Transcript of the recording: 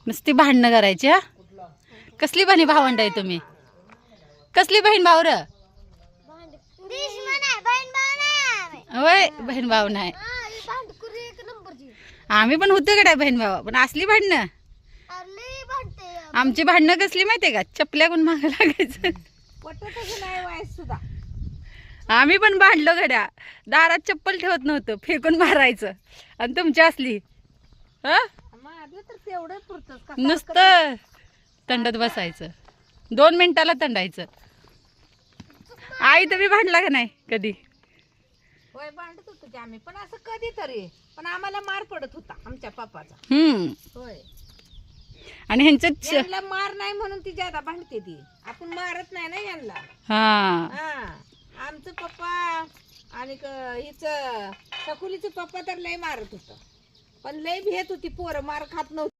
नुसती भांडणं करायची हा. कसली बहिणी भावंड आहे तुम्ही? कसली बहीण भाऊ र? होय बहीण भाऊ नाही. आम्ही पण होतो कडे बहीण भाऊ, पण असली भांडणं. आमची भांडणं कसली माहितीये का? चपल्या कोण माग लागायचं. आम्ही पण भांडलो गड्या, दारात चप्पल ठेवत नव्हतं, फेकून मारायचं. आणि तुमची असली नुसतं तंडत बसायचं, 2 मिनिटाला तंडायचं. आई तुम्ही भांडला का नाही कधी? होय भांडत होतो की आम्ही, पण असं कधीतरी. पण आम्हाला मार पडत होता आमच्या पप्पाचा. होय. आणि ह्यांच्यात यांना मार नाही म्हणून ती ज्यादा भांडते ती. आपण मारत नाही ना यांना. हा आमचं पप्पा आणि हिच शकुलीचं पप्पा तर लय मारत होत, पण लय भेट होती. पोरं मार खात नव्हती.